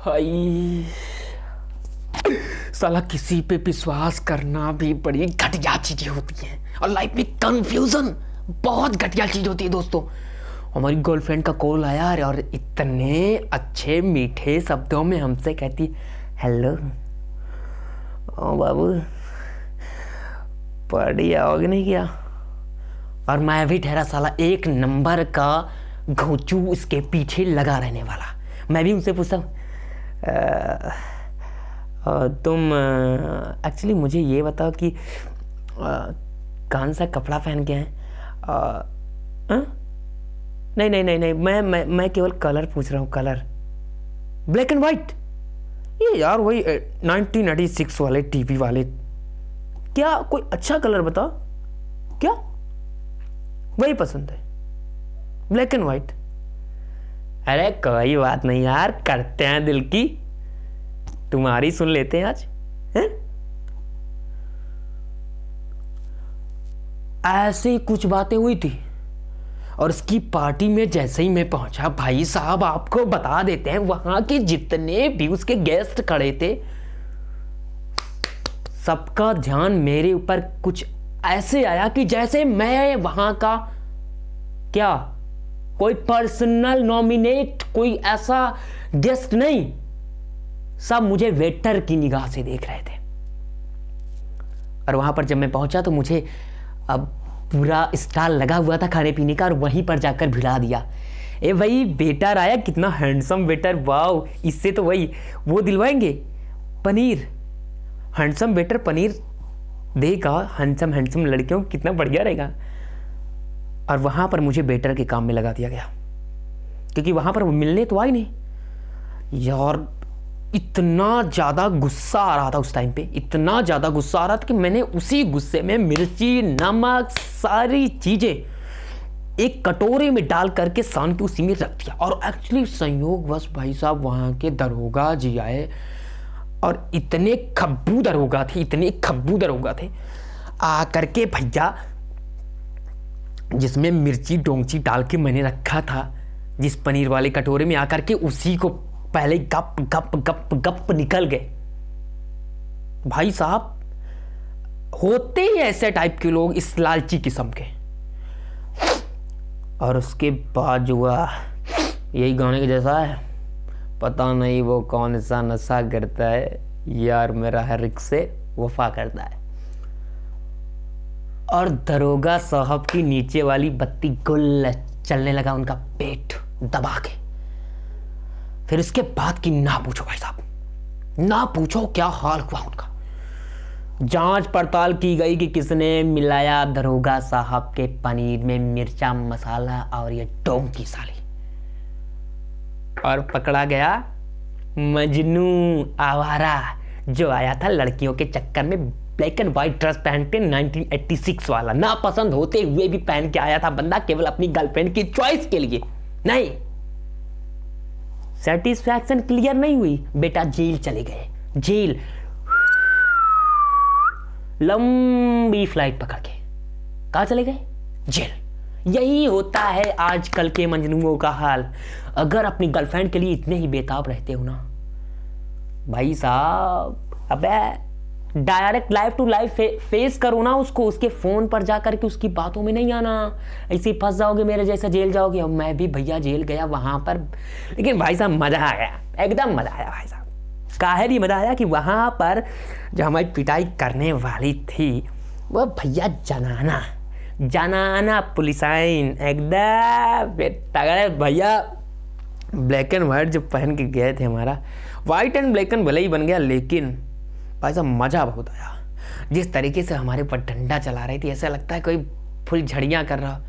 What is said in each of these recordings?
हाय साला, किसी पे विश्वास करना भी बड़ी घटिया चीजें होती हैं और लाइफ में कंफ्यूजन बहुत घटिया चीज होती है दोस्तों। हमारी गर्लफ्रेंड का कॉल आया और इतने अच्छे मीठे शब्दों में हमसे कहती हेलो ओ बाबू, पार्टी आओगे नहीं क्या? और मैं भी ठहरा साला एक नंबर का घोंचू इसके पीछे लगा रहने वाला। मैं भी उनसे पूछता तुम एक्चुअली मुझे ये बताओ कि कौन सा कपड़ा पहन के हैं? नहीं नहीं नहीं नहीं, मैं केवल कलर पूछ रहा हूँ। Colour black and white? ये यार वही 1986 वाले टीवी वाले। क्या कोई अच्छा कलर बताओ। क्या वही पसंद है, ब्लैक एंड वाइट? अरे कोई बात नहीं यार, करते हैं दिल की, तुम्हारी सुन लेते हैं आज हैं? ऐसे ही कुछ बातें हुई थी और इसकी पार्टी में जैसे ही मैं पहुंचा, भाई साहब आपको बता देते हैं वहां के जितने भी उसके गेस्ट खड़े थे सबका ध्यान मेरे ऊपर कुछ ऐसे आया कि जैसे मैं वहां का क्या कोई पर्सनल नॉमिनेट, कोई ऐसा गेस्ट नहीं, सब मुझे वेटर की निगाह से देख रहे थे। और वहां पर जब मैं पहुंचा तो मुझे अब पूरा स्टॉल लगा हुआ था खाने पीने का और वहीं पर जाकर भिड़ा दिया। ए भाई वेटर आया, कितना हैंडसम वेटर, वाओ, इससे तो वही वो दिलवाएंगे पनीर। हैंडसम वेटर पनीर देगा हैंडसम लड़कियों को, कितना बढ़िया रहेगा। और वहां पर मुझे वेटर के काम में लगा दिया गया क्योंकि वहां पर मिलने तो आई नहीं यार। इतना ज़्यादा गुस्सा आ रहा था उस टाइम पे, इतना ज़्यादा गुस्सा आ रहा था कि मैंने उसी गुस्से में मिर्ची, नमक, सारी चीज़ें एक कटोरे में डाल करके सान के उसी में रख दिया। और एक्चुअली संयोगवश भाई साहब वहाँ के दरोगा जी आए और इतने खब्बू दरोगा थे आ करके भैया, जिसमें मिर्ची डोंगची डाल के मैंने रखा था जिस पनीर वाले कटोरे में, आकर के उसी को पहले गप गप गप गप निकल गए। भाई साहब होते ही ऐसे टाइप के लोग, इस लालची किस्म के। और उसके बाद जो हुआ यही गाने के जैसा है, पता नहीं वो कौन सा नशा करता है, यार मेरा हर एक से वफा करता है। और दरोगा साहब की नीचे वाली बत्ती गुल चलने लगा उनका पेट दबा के। फिर इसके बाद की ना पूछो भाई साहब, ना पूछो क्या हाल हुआ उनका। जांच पड़ताल की गई कि किसने मिलाया दरोगा साहब के पनीर में मिर्चा मसाला और ये डोंग की साली। और पकड़ा गया मजनू आवारा, जो आया था लड़कियों के चक्कर में ब्लैक एंड व्हाइट ड्रेस पहन के 1986 वाला, ना पसंद होते हुए भी पहन के आया था बंदा, केवल अपनी गर्लफ्रेंड की चॉइस के लिए। नहीं, सेटिस्फैक्शन क्लियर नहीं हुई, बेटा जेल चले गए। जेल, लंबी फ्लाइट पकड़ के कहां चले गए? जेल। यही होता है आजकल के मजनूओं का हाल। अगर अपनी गर्लफ्रेंड के लिए इतने ही बेताब रहते हो ना भाई साहब, अबे direct life to life face करो ना उसको, उसके फोन पर जाकर के उसकी बातों में नहीं आना। ऐसे ही फंस जाओगे, मेरे जैसा जेल जाओगे। अब मैं भी भैया जेल गया वहां पर, लेकिन भाई साहब मजा आ गया, एकदम मजा आया भाई साहब। काहे नहीं मजा आया कि वहां पर जो हमारी पिटाई करने वाली थी वो भैया जनाना पुलिसाइन एकदम तगड़े भैया। ब्लैक एंड व्हाइट जो पहन के गए थे, हमारा व्हाइट एंड ब्लैक एंड भले ही बन गया, लेकिन भाई साहब मजा बहुत आया। जिस तरीके से हमारे ऊपर डंडा चला रही थी, ऐसा लगता है कोई फुल झड़ियां कर रहा।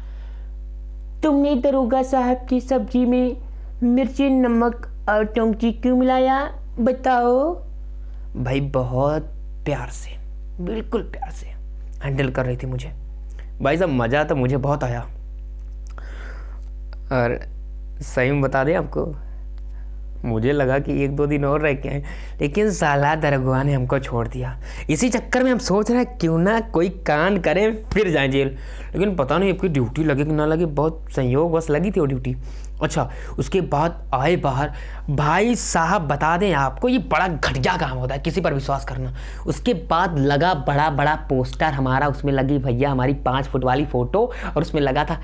तुमने दरोगा साहब की सब्जी में मिर्ची, नमक और टोंची क्यों मिलाया बताओ? भाई बहुत प्यार से, बिल्कुल प्यार से हैंडल कर रही थी मुझे। भाई साहब मजा तो मुझे बहुत आया। और सही में बता दें आपको, मुझे लगा कि 1-2 दिन और रह के आए, लेकिन साला दरोगा ने हमको छोड़ दिया। इसी चक्कर में हम सोच रहे हैं क्यों ना कोई कांड करें फिर जाएं जेल। लेकिन पता नहीं आपकी ड्यूटी लगे कि ना लगे, बहुत संयोग बस लगी थी वो ड्यूटी। अच्छा, उसके बाद आए बाहर। भाई साहब बता दें आपको, ये बड़ा घटिया काम होता है, किसी पर विश्वास करना। उसके बाद लगा बड़ा बड़ा पोस्टर हमारा, उसमें लगी भैया हमारी 5 फुट वाली फ़ोटो, और उसमें लगा था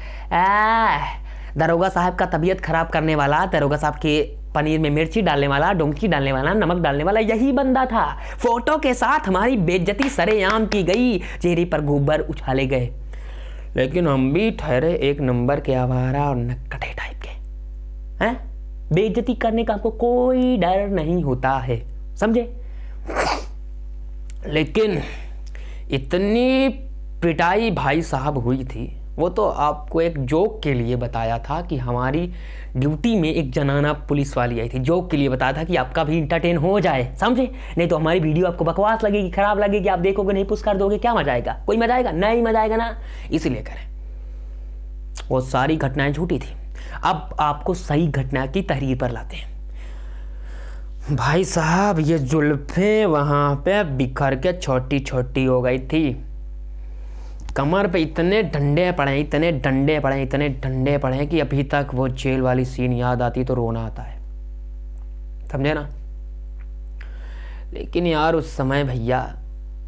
दरोगा साहब का तबीयत खराब करने वाला, दरोगा साहब के पनीर में मिर्ची डालने वाला, डोंकी डालने वाला, नमक डालने वाला यही बंदा था। फोटो के साथ हमारी बेइज्जती सरेआम की गई, चेहरे पर गोबर उछाले गए। लेकिन हम भी ठहरे एक नंबर के आवारा और नक्कटे टाइप के हैं। बेइज्जती करने का आपको कोई डर नहीं होता है, समझे। लेकिन इतनी पिटाई भाई साहब हुई थी, वो तो आपको एक जोक के लिए बताया था कि हमारी ड्यूटी में एक जनाना पुलिस वाली आई थी, जोक के लिए बताया था कि आपका भी इंटरटेन हो जाए, समझे। नहीं तो हमारी वीडियो आपको बकवास लगेगी, खराब लगेगी, आप देखोगे नहीं, पुश कर दोगे, क्या मजा आएगा, कोई मजा आएगा नहीं, मजा आएगा ना, इसलिए करें। वो सारी घटनाएं झूठी थी। अब आपको सही घटना की तहरीर पर लाते हैं। भाई साहब ये जुल्फें वहां पे बिखर के छोटी छोटी हो गई थी, कमर पे इतने डंडे पड़े, इतने डंडे पड़े, इतने डंडे पड़े कि अभी तक वो जेल वाली सीन याद आती तो रोना आता है, समझे ना। लेकिन यार उस समय भैया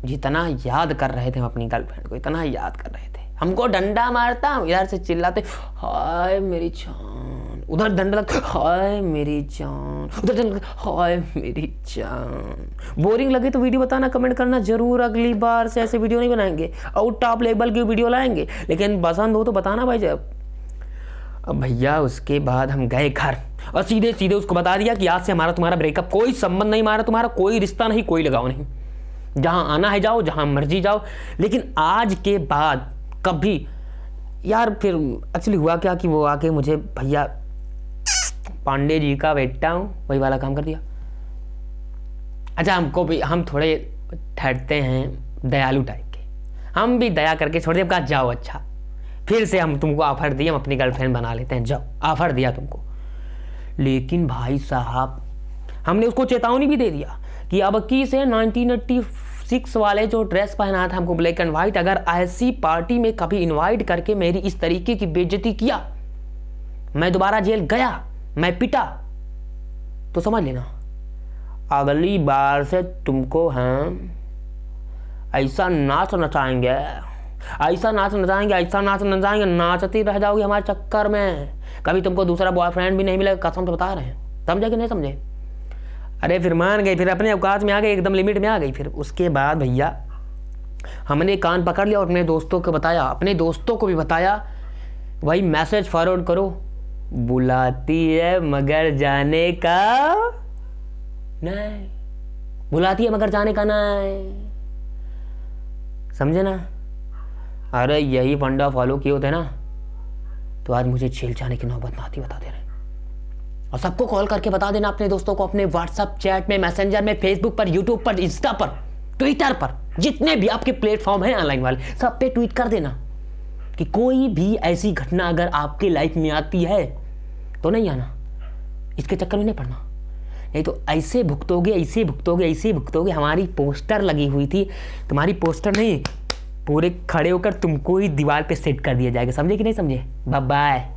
जितना याद कर रहे थे हम अपनी गर्लफ्रेंड को, इतना याद कर रहे थे, हमको डंडा मारता, इधर से चिल्लाते हाय मेरी जान, उधर डंडा लगता हाय मेरी जान, उधर डंडा हाय मेरी जान। बोरिंग लगे तो वीडियो बताना, कमेंट करना जरूर, अगली बार से ऐसे वीडियो नहीं बनाएंगे, आउट टॉप लेवल की वीडियो लाएंगे, लेकिन पसंद हो तो बताना भाई। जब अब भैया उसके बाद हम गए घर और सीधे सीधे उसको बता दिया कि आज से हमारा तुम्हारा ब्रेकअप, कोई संबंध नहीं, हमारा तुम्हारा कोई रिश्ता नहीं, कोई लगाव नहीं, जहां आना है जाओ, जहां मर्जी जाओ। लेकिन आज के बाद कभी यार, फिर एक्चुअली हुआ क्या कि वो आके मुझे भैया पांडे जी का बेटा हूँ वही वाला काम कर दिया। अच्छा हमको भी, हम थोड़े ठहरते हैं दयालु टाइप के, हम भी दया करके छोड़ दिया, कहा जाओ अच्छा, फिर से हम तुमको ऑफर दिए, हम अपनी गर्लफ्रेंड बना लेते हैं, जाओ, ऑफर दिया तुमको। लेकिन भाई साहब हमने उसको चेतावनी भी दे दिया कि अब की से 1986 वाले जो ड्रेस पहना था हमको ब्लैक एंड व्हाइट, अगर ऐसी पार्टी में कभी इनवाइट करके मेरी इस तरीके की बेइज्जती किया, मैं दोबारा जेल गया, मैं पिटा, तो समझ लेना अगली बार से तुमको हम ऐसा नाच नचाएंगे, ऐसा नाच नचाएंगे, ऐसा नाच नचाएंगे, नाचती रह जाओगी हमारे चक्कर में, कभी तुमको दूसरा बॉयफ्रेंड भी नहीं मिलेगा, कसम से बता रहे हैं, समझे कि नहीं समझे। अरे फिर मान गई, फिर अपने औकात में आ गई, एकदम लिमिट में आ गई। फिर उसके बाद भैया हमने कान पकड़ लिया और अपने दोस्तों को बताया, अपने दोस्तों को भी बताया, वही मैसेज फॉरवर्ड करो, बुलाती है मगर जाने का नहीं, बुलाती है मगर जाने का नहीं, समझे ना। अरे यही फंडा फॉलो किए होते ना तो आज मुझे जेल जाने की नौबत ना आती, बता दे रहे। और सबको कॉल करके बता देना, अपने दोस्तों को, अपने व्हाट्सएप चैट में, मैसेंजर में, फेसबुक पर, यूट्यूब पर, इंस्टा पर, ट्विटर पर, जितने भी आपके प्लेटफॉर्म हैं ऑनलाइन वाले, सब पे ट्वीट कर देना कि कोई भी ऐसी घटना अगर आपके लाइफ में आती है तो नहीं आना, इसके चक्कर में नहीं पड़ना, नहीं तो ऐसे भुगतोगे, ऐसे भुगतोगे, ऐसे भुगतोगे। हमारी पोस्टर लगी हुई थी, तुम्हारी पोस्टर नहीं, पूरे खड़े होकर तुमको ही दीवार पे सेट कर दिया जाएगा, समझे कि नहीं समझे। Bye bye.